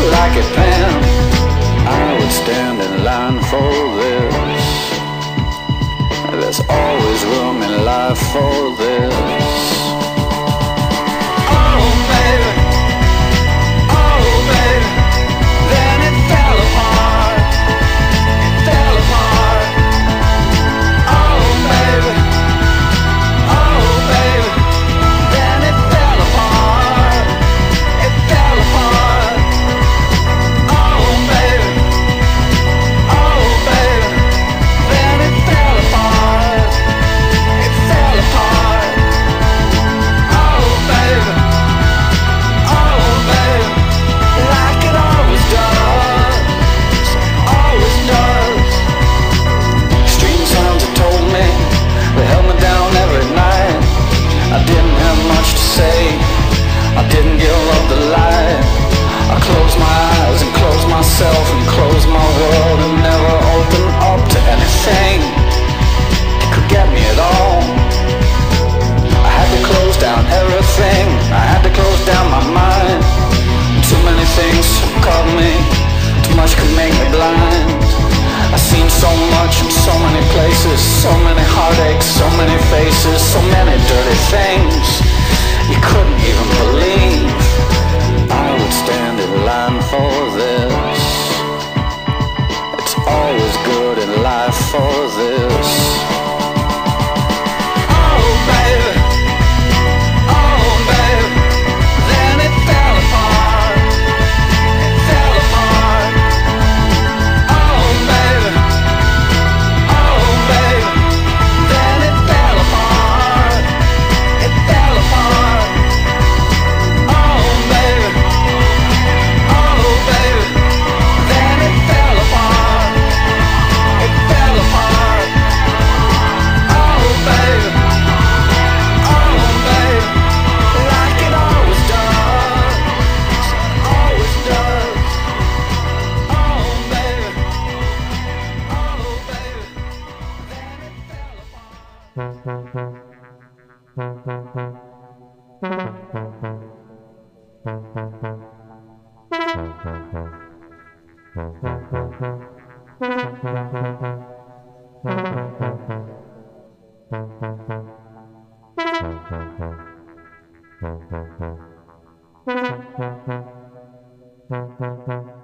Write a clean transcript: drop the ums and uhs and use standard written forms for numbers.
Like it then, I would stand in line for this. There's always room in life for this. Oh baby, then it fell apart. It fell apart. Oh baby, then it fell apart. It fell apart. And close my world and never open up to anything that could get me at all. I had to close down everything. I had to close down my mind. Too many things caught me. Too much could make me blind. I've seen so much in so many places, so many heartaches, so many faces, so many dirty things you couldn't even believe. I would stand in line for this. It's always good in life for this. Oh baby, then it fell apart. It fell apart. Oh baby, then it fell apart. It fell apart. Oh baby, then it fell apart. It fell apart. Oh baby, like it always does, always does. Oh baby, then it fell apart. Thank you.